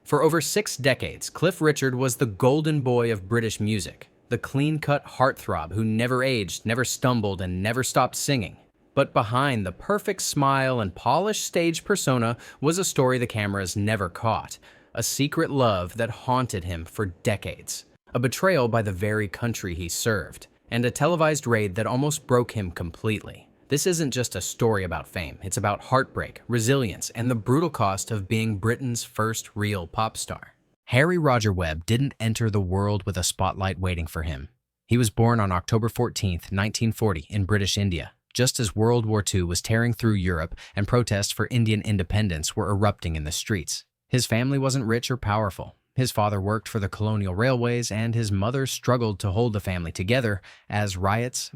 For over 6 decades, Cliff Richard was the golden boy of British music, the clean-cut heartthrob who never aged, never stumbled, and never stopped singing. But behind the perfect smile and polished stage persona was a story the cameras never caught, a secret love that haunted him for decades, a betrayal by the very country he served, and a televised raid that almost broke him completely. This isn't just a story about fame, it's about heartbreak, resilience, and the brutal cost of being Britain's first real pop star. Rodger Webb didn't enter the world with a spotlight waiting for him. He was born on October 14, 1940, in British India, just as World War II was tearing through Europe and protests for Indian independence were erupting in the streets. His family wasn't rich or powerful. His father worked for the colonial railways, and his mother struggled to hold the family together as riots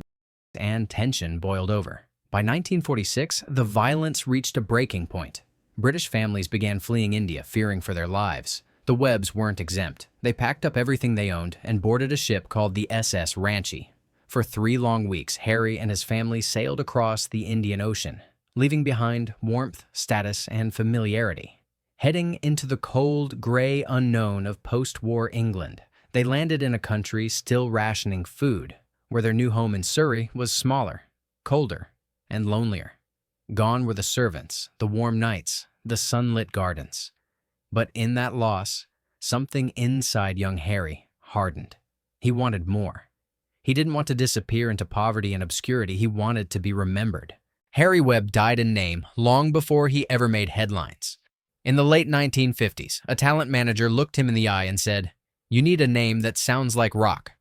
and tension boiled over. By 1946, the violence reached a breaking point. British families began fleeing India, fearing for their lives. The Webbs weren't exempt. They packed up everything they owned and boarded a ship called the SS Ranchi. For 3 long weeks, Harry and his family sailed across the Indian Ocean, leaving behind warmth, status, and familiarity. Heading into the cold, gray unknown of post-war England, they landed in a country still rationing food, where their new home in Surrey was smaller, colder, and lonelier. Gone were the servants, the warm nights, the sunlit gardens. But in that loss, something inside young Harry hardened. He wanted more. He didn't want to disappear into poverty and obscurity. He wanted to be remembered. Harry Webb died in name long before he ever made headlines. In the late 1950s, a talent manager looked him in the eye and said, "You need a name that sounds like rock."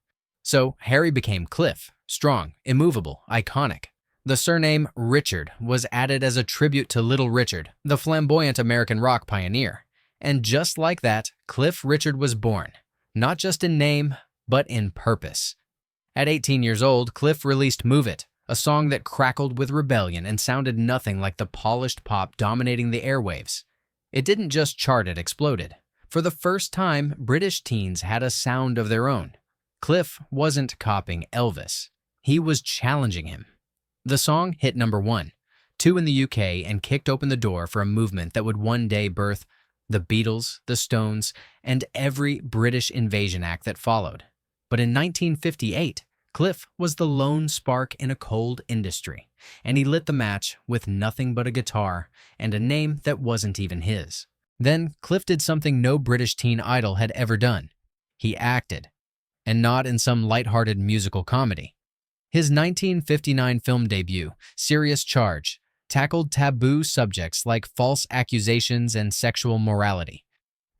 So Harry became Cliff, strong, immovable, iconic. The surname Richard was added as a tribute to Little Richard, the flamboyant American rock pioneer. And just like that, Cliff Richard was born, not just in name, but in purpose. At 18 years old, Cliff released Move It, a song that crackled with rebellion and sounded nothing like the polished pop dominating the airwaves. It didn't just chart, it exploded. For the first time, British teens had a sound of their own. Cliff wasn't copying Elvis. He was challenging him. The song hit #1, 2 in the UK, and kicked open the door for a movement that would one day birth the Beatles, the Stones, and every British invasion act that followed. But in 1958, Cliff was the lone spark in a cold industry, and he lit the match with nothing but a guitar and a name that wasn't even his. Then Cliff did something no British teen idol had ever done. He acted, and not in some lighthearted musical comedy. His 1959 film debut, Serious Charge, tackled taboo subjects like false accusations and sexual morality.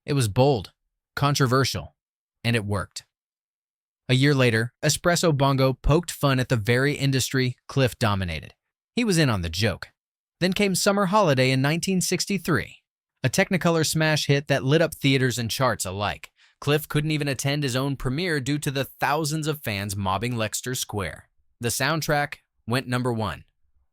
It was bold, controversial, and it worked. A year later, Espresso Bongo poked fun at the very industry Cliff dominated. He was in on the joke. Then came Summer Holiday in 1963, a Technicolor smash hit that lit up theaters and charts alike. Cliff couldn't even attend his own premiere due to the thousands of fans mobbing Leicester Square. The soundtrack went #1,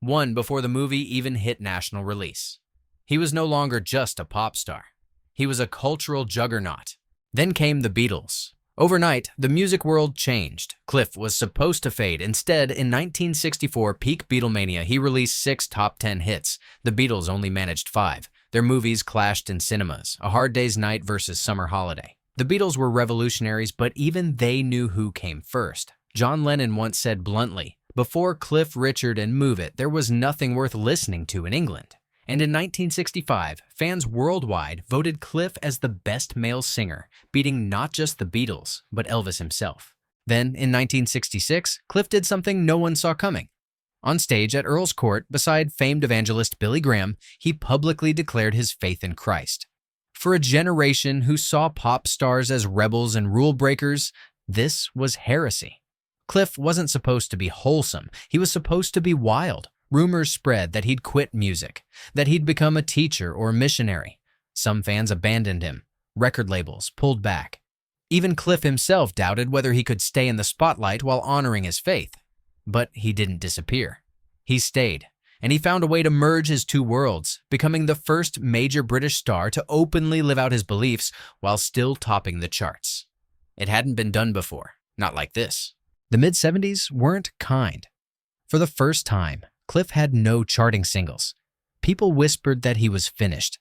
one before the movie even hit national release. He was no longer just a pop star. He was a cultural juggernaut. Then came the Beatles. Overnight, the music world changed. Cliff was supposed to fade. Instead, in 1964, peak Beatlemania, he released 6 top 10 hits. The Beatles only managed 5. Their movies clashed in cinemas, A Hard Day's Night versus Summer Holiday. The Beatles were revolutionaries, but even they knew who came first. John Lennon once said bluntly, "Before Cliff Richard and Move It, there was nothing worth listening to in England." And in 1965, fans worldwide voted Cliff as the best male singer, beating not just the Beatles, but Elvis himself. Then, in 1966, Cliff did something no one saw coming. On stage at Earl's Court, beside famed evangelist Billy Graham, he publicly declared his faith in Christ. For a generation who saw pop stars as rebels and rule breakers, this was heresy. Cliff wasn't supposed to be wholesome. He was supposed to be wild. Rumors spread that he'd quit music, that he'd become a teacher or missionary. Some fans abandoned him. Record labels pulled back. Even Cliff himself doubted whether he could stay in the spotlight while honoring his faith. But he didn't disappear. He stayed, and he found a way to merge his two worlds, becoming the first major British star to openly live out his beliefs while still topping the charts. It hadn't been done before, not like this. The mid-70s weren't kind. For the first time, Cliff had no charting singles. People whispered that he was finished.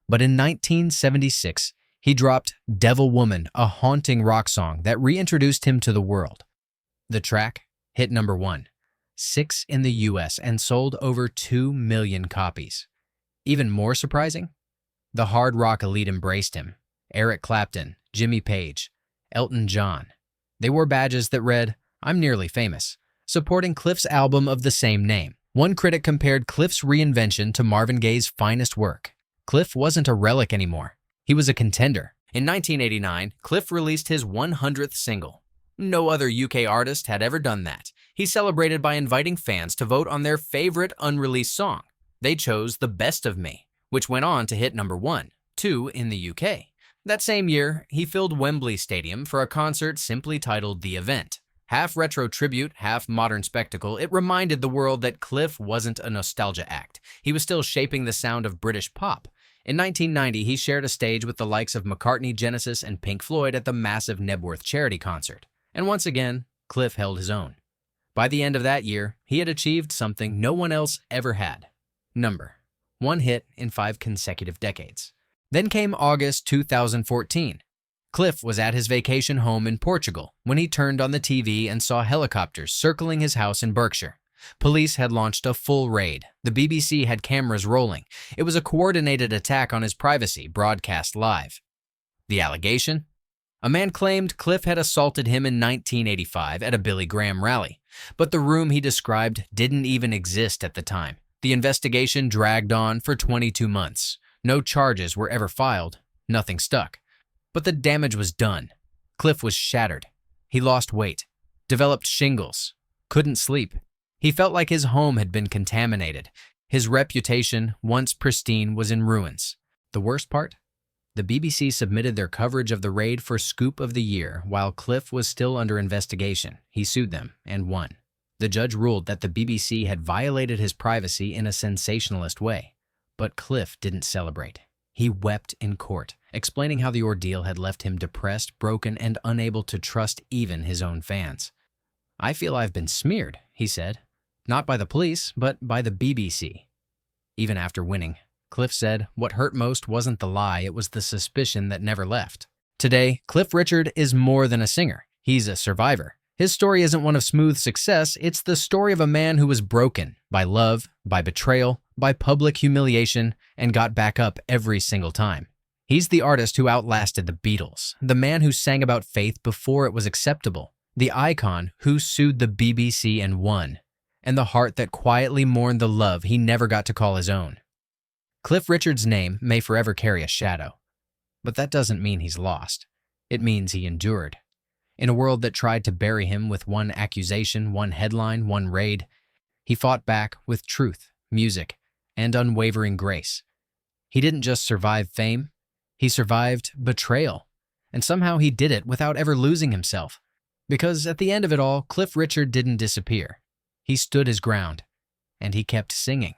But in 1976, He dropped Devil Woman, a haunting rock song that reintroduced him to the world. The track hit number 1, 6 in the US, and sold over 2 million copies. Even more surprising, the hard rock elite embraced him. Eric Clapton, Jimmy Page, Elton John. They wore badges that read, "I'm nearly famous," supporting Cliff's album of the same name. One critic compared Cliff's reinvention to Marvin Gaye's finest work. Cliff wasn't a relic anymore. He was a contender. In 1989, Cliff released his 100th single. No other UK artist had ever done that. He celebrated by inviting fans to vote on their favorite unreleased song. They chose The Best of Me, which went on to hit number 1, 2 in the UK. That same year, he filled Wembley Stadium for a concert simply titled The Event. Half retro tribute, half modern spectacle, it reminded the world that Cliff wasn't a nostalgia act. He was still shaping the sound of British pop. In 1990, he shared a stage with the likes of McCartney, Genesis, and Pink Floyd at the massive Nebworth charity concert. And once again, Cliff held his own. By the end of that year, he had achieved something no one else ever had. Number 1 hit in 5 consecutive decades. Then came August 2014. Cliff was at his vacation home in Portugal when he turned on the TV and saw helicopters circling his house in Berkshire. Police had launched a full raid. The BBC had cameras rolling. It was a coordinated attack on his privacy, broadcast live. The allegation? A man claimed Cliff had assaulted him in 1985 at a Billy Graham rally, but the room he described didn't even exist at the time. The investigation dragged on for 22 months. No charges were ever filed. Nothing stuck. But the damage was done. Cliff was shattered. He lost weight, developed shingles, couldn't sleep. He felt like his home had been contaminated. His reputation, once pristine, was in ruins. The worst part? The BBC submitted their coverage of the raid for Scoop of the Year while Cliff was still under investigation. He sued them and won. The judge ruled that the BBC had violated his privacy in a sensationalist way. But Cliff didn't celebrate. He wept in court, explaining how the ordeal had left him depressed, broken, and unable to trust even his own fans. "I feel I've been smeared," he said. "Not by the police, but by the BBC." Even after winning, Cliff said what hurt most wasn't the lie, it was the suspicion that never left. Today, Cliff Richard is more than a singer. He's a survivor. His story isn't one of smooth success, it's the story of a man who was broken by love, by betrayal, by public humiliation, and got back up every single time. He's the artist who outlasted the Beatles, the man who sang about faith before it was acceptable, the icon who sued the BBC and won, and the heart that quietly mourned the love he never got to call his own. Cliff Richard's name may forever carry a shadow, but that doesn't mean he's lost. It means he endured. In a world that tried to bury him with one accusation, one headline, one raid, he fought back with truth, music, and unwavering grace. He didn't just survive fame, he survived betrayal, and somehow he did it without ever losing himself. Because at the end of it all, Cliff Richard didn't disappear. He stood his ground, and he kept singing.